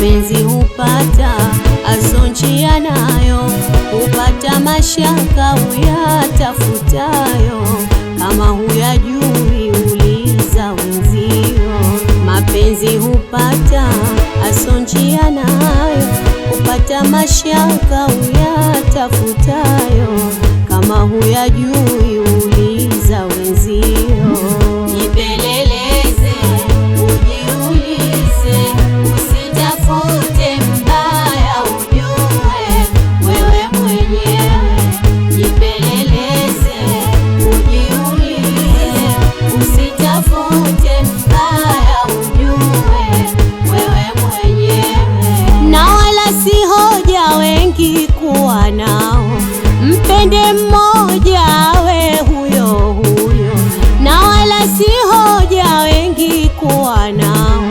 mapenzi hupata asonjia nayo, hupata mashaka uyatafutayo, kama huyajui uliza wenzio. Mapenzi hupata asonjia nayo, hupata mashaka uyatafutayo, kama huyajui uliza wenzio. Jipeleleze, ujiulize, usitafute mbaya, ujue wewe mwenyewe. Jipeleleze, ujiulize, usitafute mbaya, ujue wewe mwenyewe. Na wala si hoja wengi kuwa nao, mpende mmoja awe huyo huyo. Na wala si hoja wengi kuwa nao,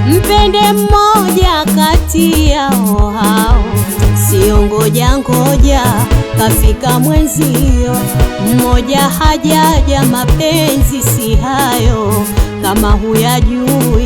mpende mmoja kati yao hao. Sio ngoja ngoja kafika mwenzio, mmoja hajaja, mapenzi si hayo, kama huyajui